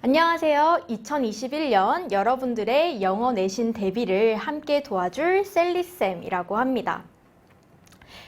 안녕하세요. 2021년 여러분들의 영어 내신 대비를 함께 도와줄 셀리쌤이라고 합니다.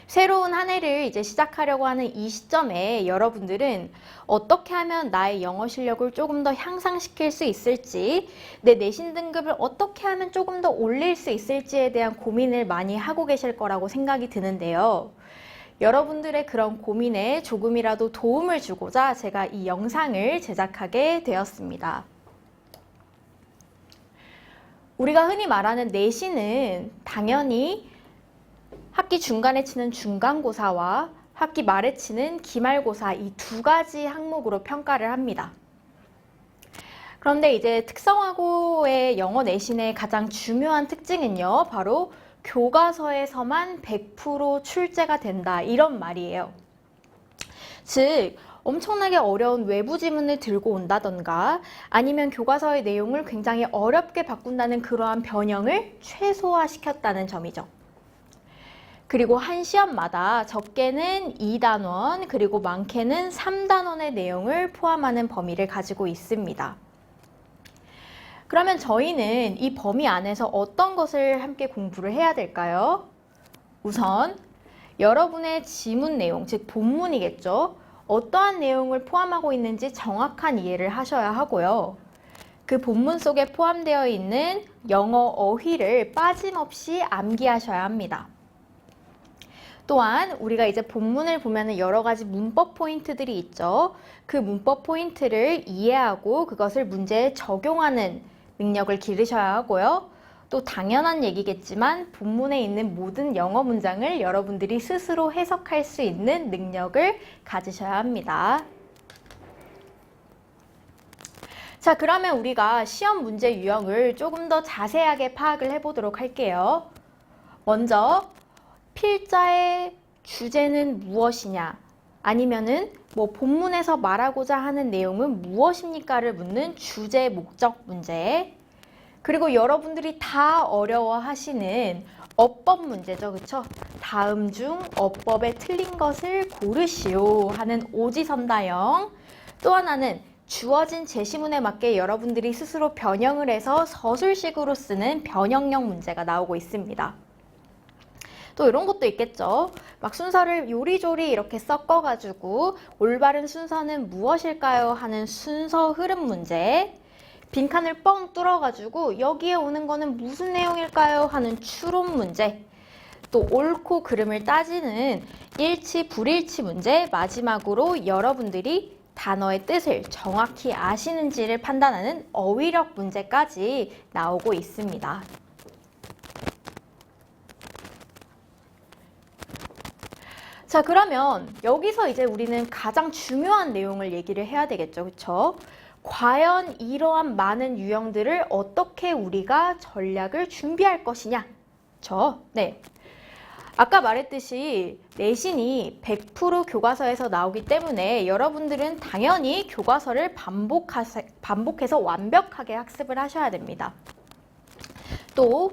새로운 한 해를 이제 시작하려고 하는 이 시점에 여러분들은 어떻게 하면 나의 영어 실력을 조금 더 향상시킬 수 있을지, 내 내신 등급을 어떻게 하면 조금 더 올릴 수 있을지에 대한 고민을 많이 하고 계실 거라고 생각이 드는데요. 여러분들의 그런 고민에 조금이라도 도움을 주고자 제가 이 영상을 제작하게 되었습니다. 우리가 흔히 말하는 내신은 당연히 학기 중간에 치는 중간고사와 학기 말에 치는 기말고사 이 두 가지 항목으로 평가를 합니다. 그런데 이제 특성화고의 영어 내신의 가장 중요한 특징은요, 바로 교과서에서만 100% 출제가 된다, 이런 말이에요. 즉, 엄청나게 어려운 외부 지문을 들고 온다던가 아니면 교과서의 내용을 굉장히 어렵게 바꾼다는 그러한 변형을 최소화시켰다는 점이죠. 그리고 한 시험마다 적게는 2단원 그리고 많게는 3단원의 내용을 포함하는 범위를 가지고 있습니다. 그러면 저희는 이 범위 안에서 어떤 것을 함께 공부를 해야 될까요? 우선 여러분의 지문 내용, 즉 본문이겠죠. 어떠한 내용을 포함하고 있는지 정확한 이해를 하셔야 하고요. 그 본문 속에 포함되어 있는 영어 어휘를 빠짐없이 암기하셔야 합니다. 또한 우리가 이제 본문을 보면 여러 가지 문법 포인트들이 있죠. 그 문법 포인트를 이해하고 그것을 문제에 적용하는 능력을 기르셔야 하고요. 또 당연한 얘기겠지만 본문에 있는 모든 영어 문장을 여러분들이 스스로 해석할 수 있는 능력을 가지셔야 합니다. 자, 그러면 우리가 시험 문제 유형을 조금 더 자세하게 파악을 해보도록 할게요. 먼저 필자의 주제는 무엇이냐, 아니면은 본문에서 말하고자 하는 내용은 무엇입니까를 묻는 주제 목적 문제, 그리고 여러분들이 다 어려워하시는 어법 문제죠, 그쵸? 다음 중 어법에 틀린 것을 고르시오 하는 오지선다형, 또 하나는 주어진 제시문에 맞게 여러분들이 스스로 변형을 해서 서술식으로 쓰는 변형형 문제가 나오고 있습니다. 또 이런 것도 있겠죠. 막 순서를 요리조리 이렇게 섞어가지고 올바른 순서는 무엇일까요? 하는 순서 흐름 문제. 빈칸을 뻥 뚫어가지고 여기에 오는 거는 무슨 내용일까요? 하는 추론 문제. 또 옳고 그름을 따지는 일치, 불일치 문제. 마지막으로 여러분들이 단어의 뜻을 정확히 아시는지를 판단하는 어휘력 문제까지 나오고 있습니다. 자, 그러면 여기서 이제 우리는 가장 중요한 내용을 얘기를 해야 되겠죠, 그쵸? 과연 이러한 많은 유형들을 어떻게 우리가 전략을 준비할 것이냐? 네. 아까 말했듯이 내신이 100% 교과서에서 나오기 때문에 여러분들은 당연히 교과서를 반복해서 완벽하게 학습을 하셔야 됩니다. 또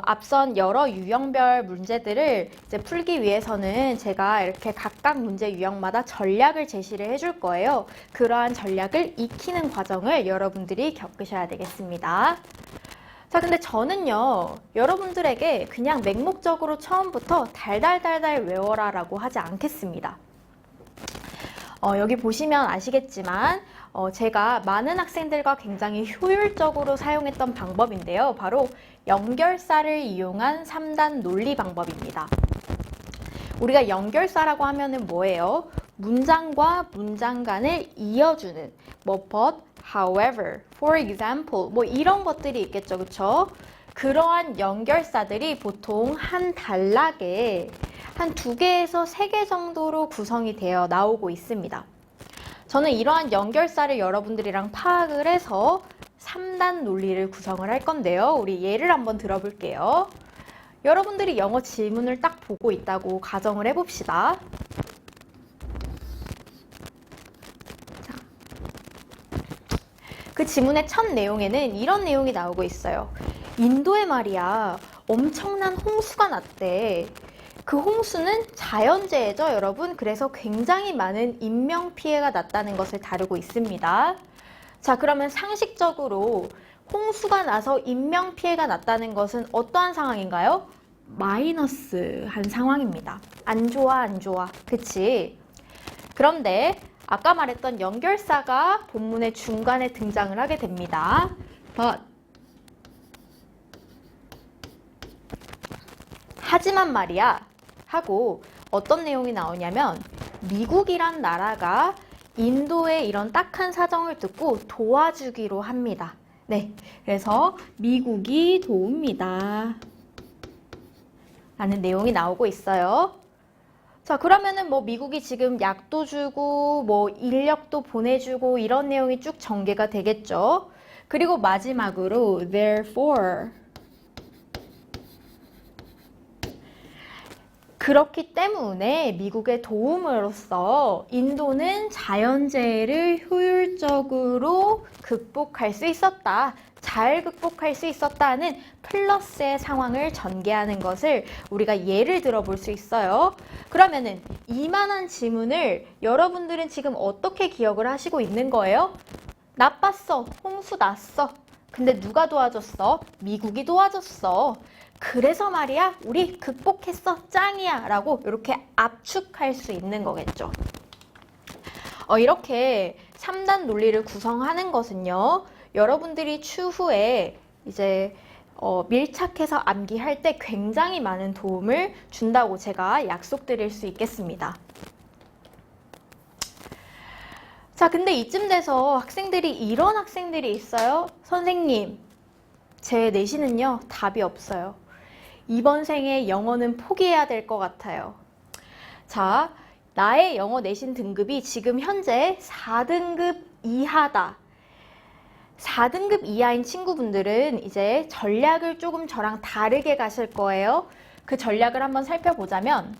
앞선 여러 유형별 문제들을 이제 풀기 위해서는 제가 이렇게 각각 문제 유형마다 전략을 제시를 해줄 거예요. 그러한 전략을 익히는 과정을 여러분들이 겪으셔야 되겠습니다. 자, 근데 저는요, 여러분들에게 그냥 맹목적으로 처음부터 달달달달 외워라 라고 하지 않겠습니다. 여기 보시면 아시겠지만 제가 많은 학생들과 굉장히 효율적으로 사용했던 방법인데요. 바로 연결사를 이용한 3단 논리 방법입니다. 우리가 연결사라고 하면은 뭐예요? 문장과 문장 간을 이어주는 but, however, for example 이런 것들이 있겠죠, 그쵸? 그러한 연결사들이 보통 한 단락에 한 2개에서 3개 정도로 구성이 되어 나오고 있습니다. 저는 이러한 연결사를 여러분들이랑 파악을 해서 3단 논리를 구성을 할 건데요. 우리 예를 한번 들어볼게요. 여러분들이 영어 지문을 딱 보고 있다고 가정을 해봅시다. 자, 그 지문의 첫 내용에는 이런 내용이 나오고 있어요. 인도에 말이야, 엄청난 홍수가 났대. 그 홍수는 자연재해죠, 여러분. 그래서 굉장히 많은 인명피해가 났다는 것을 다루고 있습니다. 자, 그러면 상식적으로 홍수가 나서 인명피해가 났다는 것은 어떠한 상황인가요? 마이너스한 상황입니다. 안 좋아, 안 좋아. 그치? 그런데 아까 말했던 연결사가 본문의 중간에 등장을 하게 됩니다. But 하지만 말이야 하고 어떤 내용이 나오냐면 미국이란 나라가 인도의 이런 딱한 사정을 듣고 도와주기로 합니다. 네, 그래서 미국이 도웁니다 라는 내용이 나오고 있어요. 자, 그러면은 뭐 미국이 지금 약도 주고 뭐 인력도 보내주고 이런 내용이 쭉 전개가 되겠죠. 그리고 마지막으로 therefore 그렇기 때문에 미국의 도움으로써 인도는 자연재해를 효율적으로 극복할 수 있었다. 잘 극복할 수 있었다는 플러스의 상황을 전개하는 것을 우리가 예를 들어 볼 수 있어요. 그러면은 이만한 지문을 여러분들은 지금 어떻게 기억을 하시고 있는 거예요? 나빴어. 홍수 났어. 근데 누가 도와줬어? 미국이 도와줬어. 그래서 말이야, 우리 극복했어, 짱이야 라고 이렇게 압축할 수 있는 거겠죠. 이렇게 3단 논리를 구성하는 것은요, 여러분들이 추후에 이제 밀착해서 암기할 때 굉장히 많은 도움을 준다고 제가 약속드릴 수 있겠습니다. 자, 근데 이쯤 돼서 이런 학생들이 있어요. 선생님, 제 내신은요, 답이 없어요. 이번 생에 영어는 포기해야 될 것 같아요. 자, 나의 영어 내신 등급이 지금 현재 4등급 이하다. 4등급 이하인 친구분들은 이제 전략을 조금 저랑 다르게 가실 거예요. 그 전략을 한번 살펴보자면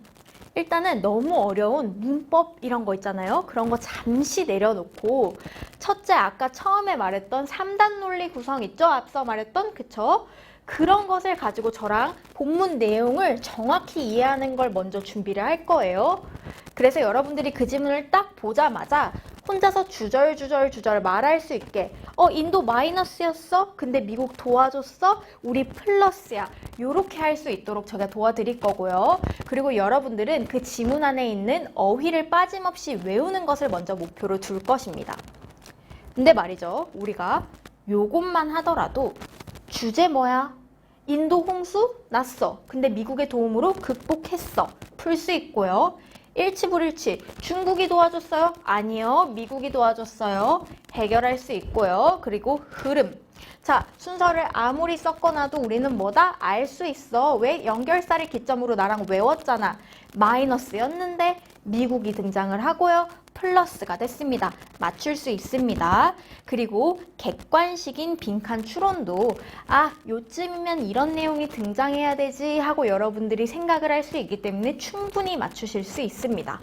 일단은 너무 어려운 문법 이런 거 있잖아요. 그런 거 잠시 내려놓고 첫째 아까 처음에 말했던 3단 논리 구성 있죠? 앞서 말했던 그쵸? 그런 것을 가지고 저랑 본문 내용을 정확히 이해하는 걸 먼저 준비를 할 거예요. 그래서 여러분들이 그 지문을 딱 보자마자 혼자서 주절 말할 수 있게 인도 마이너스였어? 근데 미국 도와줬어? 우리 플러스야. 요렇게 할 수 있도록 제가 도와드릴 거고요. 그리고 여러분들은 그 지문 안에 있는 어휘를 빠짐없이 외우는 것을 먼저 목표로 둘 것입니다. 근데 말이죠. 우리가 요것만 하더라도 주제 뭐야? 인도 홍수? 났어. 근데 미국의 도움으로 극복했어. 풀 수 있고요. 일치불일치. 중국이 도와줬어요? 아니요. 미국이 도와줬어요. 해결할 수 있고요. 그리고 흐름. 자, 순서를 아무리 섞어놔도 우리는 뭐다? 알 수 있어. 왜? 연결사를 기점으로 나랑 외웠잖아. 마이너스였는데 미국이 등장을 하고요. 플러스가 됐습니다. 맞출 수 있습니다. 그리고 객관식인 빈칸 추론도 요쯤이면 이런 내용이 등장해야 되지 하고 여러분들이 생각을 할 수 있기 때문에 충분히 맞추실 수 있습니다.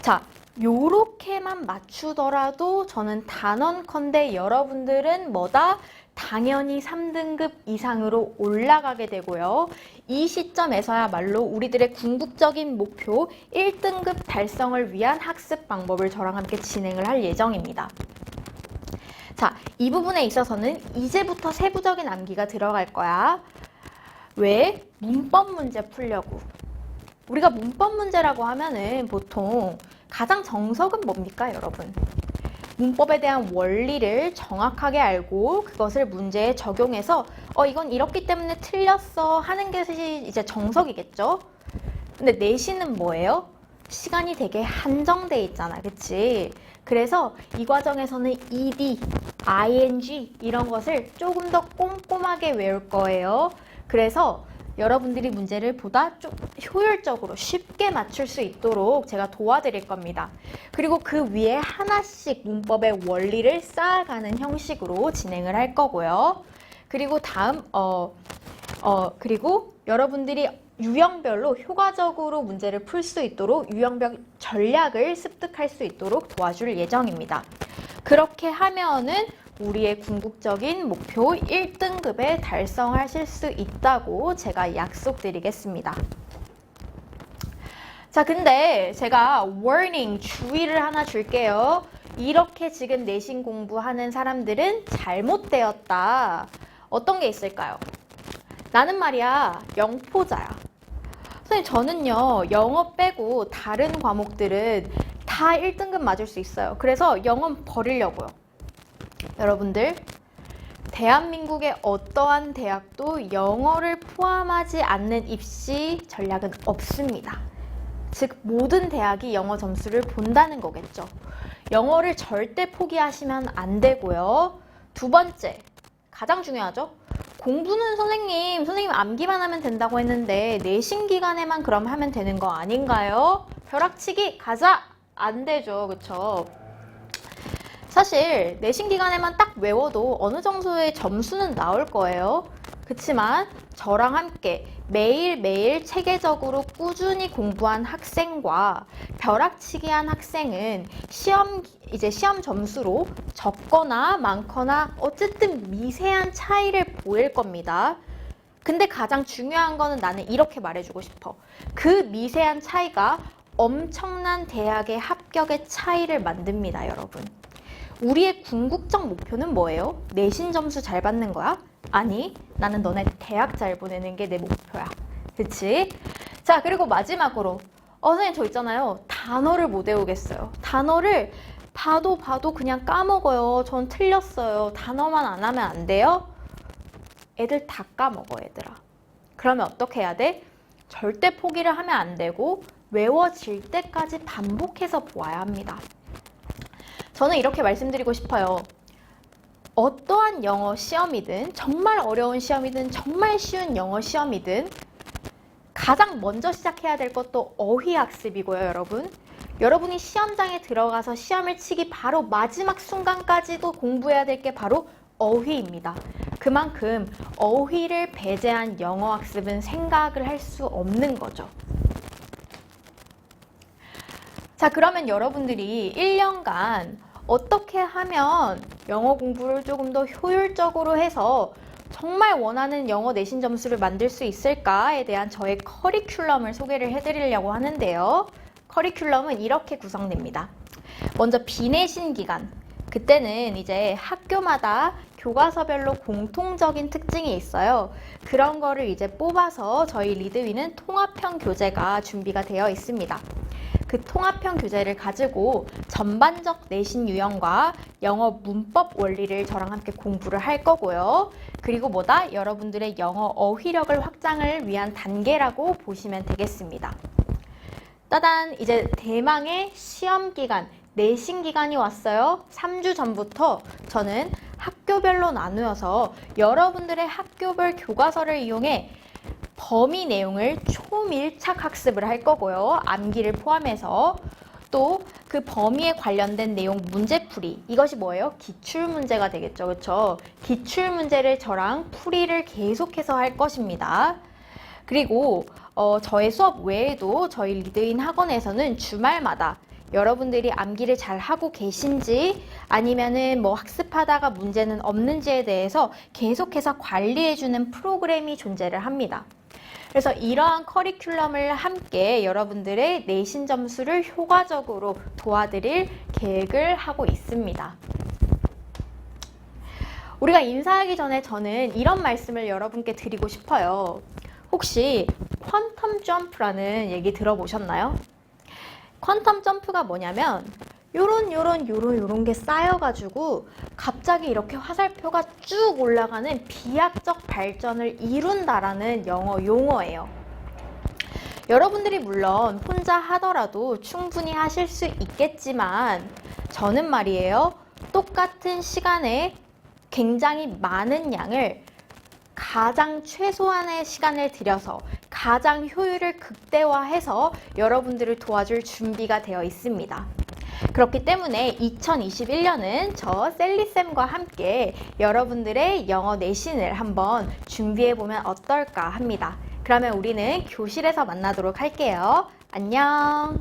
자, 요렇게만 맞추더라도 저는 단언컨대 여러분들은 뭐다? 당연히 3등급 이상으로 올라가게 되고요. 이 시점에서야말로 우리들의 궁극적인 목표 1등급 달성을 위한 학습 방법을 저랑 함께 진행을 할 예정입니다. 자, 이 부분에 있어서는 이제부터 세부적인 암기가 들어갈 거야. 왜? 문법 문제 풀려고. 우리가 문법 문제라고 하면은 보통 가장 정석은 뭡니까, 여러분? 문법에 대한 원리를 정확하게 알고 그것을 문제에 적용해서 이건 이렇기 때문에 틀렸어 하는 것이 이제 정석이겠죠? 근데 내신은 뭐예요? 시간이 되게 한정돼 있잖아, 그치? 그래서 이 과정에서는 ed, ing 이런 것을 조금 더 꼼꼼하게 외울 거예요. 그래서 여러분들이 문제를 보다 좀 효율적으로 쉽게 맞출 수 있도록 제가 도와드릴 겁니다. 그리고 그 위에 하나씩 문법의 원리를 쌓아가는 형식으로 진행을 할 거고요. 그리고 다음 그리고 여러분들이 유형별로 효과적으로 문제를 풀 수 있도록 유형별 전략을 습득할 수 있도록 도와줄 예정입니다. 그렇게 하면은 우리의 궁극적인 목표 1등급에 달성하실 수 있다고 제가 약속드리겠습니다. 자, 근데 제가 warning, 주의를 하나 줄게요. 이렇게 지금 내신 공부하는 사람들은 잘못되었다. 어떤 게 있을까요? 나는 말이야, 영포자야. 선생님, 저는요, 영어 빼고 다른 과목들은 다 1등급 맞을 수 있어요. 그래서 영어 버리려고요. 여러분들, 대한민국의 어떠한 대학도 영어를 포함하지 않는 입시 전략은 없습니다. 즉, 모든 대학이 영어 점수를 본다는 거겠죠. 영어를 절대 포기하시면 안 되고요. 두 번째, 가장 중요하죠. 공부는 선생님 암기만 하면 된다고 했는데 내신 기간에만 그럼 하면 되는 거 아닌가요? 벼락치기 가자! 안 되죠, 그쵸? 사실 내신 기간에만 딱 외워도 어느 정도의 점수는 나올 거예요. 그치만 저랑 함께 매일매일 체계적으로 꾸준히 공부한 학생과 벼락치기한 학생은 시험 점수로 적거나 많거나 어쨌든 미세한 차이를 보일 겁니다. 근데 가장 중요한 거는 나는 이렇게 말해주고 싶어. 그 미세한 차이가 엄청난 대학의 합격의 차이를 만듭니다, 여러분. 우리의 궁극적 목표는 뭐예요? 내신 점수 잘 받는 거야? 아니, 나는 너네 대학 잘 보내는 게 내 목표야. 그치? 자, 그리고 마지막으로 선생님 저 있잖아요. 단어를 못 외우겠어요. 단어를 봐도 그냥 까먹어요. 전 틀렸어요. 단어만 안 하면 안 돼요? 애들 다 까먹어, 얘들아. 그러면 어떻게 해야 돼? 절대 포기를 하면 안 되고 외워질 때까지 반복해서 보아야 합니다. 저는 이렇게 말씀드리고 싶어요. 어떠한 영어 시험이든 정말 어려운 시험이든 정말 쉬운 영어 시험이든 가장 먼저 시작해야 될 것도 어휘학습이고요, 여러분. 여러분이 시험장에 들어가서 시험을 치기 바로 마지막 순간까지도 공부해야 될 게 바로 어휘입니다. 그만큼 어휘를 배제한 영어 학습은 생각을 할 수 없는 거죠. 자, 그러면 여러분들이 1년간 어떻게 하면 영어 공부를 조금 더 효율적으로 해서 정말 원하는 영어 내신 점수를 만들 수 있을까에 대한 저의 커리큘럼을 소개를 해드리려고 하는데요. 커리큘럼은 이렇게 구성됩니다. 먼저 비내신 기간. 그때는 이제 학교마다 교과서별로 공통적인 특징이 있어요. 그런 거를 이제 뽑아서 저희 리드위는 통합형 교재가 준비가 되어 있습니다. 그 통합형 교재를 가지고 전반적 내신 유형과 영어 문법 원리를 저랑 함께 공부를 할 거고요. 그리고 여러분들의 영어 어휘력을 확장을 위한 단계라고 보시면 되겠습니다. 따단, 이제 대망의 시험 기간, 내신 기간이 왔어요. 3주 전부터 저는 학교별로 나누어서 여러분들의 학교별 교과서를 이용해 범위 내용을 초밀착 학습을 할 거고요. 암기를 포함해서 또 그 범위에 관련된 내용 문제풀이. 이것이 뭐예요? 기출문제가 되겠죠. 그렇죠? 기출문제를 저랑 풀이를 계속해서 할 것입니다. 그리고 저의 수업 외에도 저희 리드인 학원에서는 주말마다 여러분들이 암기를 잘 하고 계신지 아니면은 학습하다가 문제는 없는지에 대해서 계속해서 관리해주는 프로그램이 존재를 합니다. 그래서 이러한 커리큘럼을 함께 여러분들의 내신 점수를 효과적으로 도와드릴 계획을 하고 있습니다. 우리가 인사하기 전에 저는 이런 말씀을 여러분께 드리고 싶어요. 혹시 퀀텀 점프라는 얘기 들어보셨나요? 퀀텀 점프가 뭐냐면 요런 게 쌓여가지고 갑자기 이렇게 화살표가 쭉 올라가는 비약적 발전을 이룬다라는 영어 용어예요. 여러분들이 물론 혼자 하더라도 충분히 하실 수 있겠지만 저는 말이에요. 똑같은 시간에 굉장히 많은 양을 가장 최소한의 시간을 들여서 가장 효율을 극대화해서 여러분들을 도와줄 준비가 되어 있습니다. 그렇기 때문에 2021년은 저 셀리쌤과 함께 여러분들의 영어 내신을 한번 준비해보면 어떨까 합니다. 그러면 우리는 교실에서 만나도록 할게요. 안녕!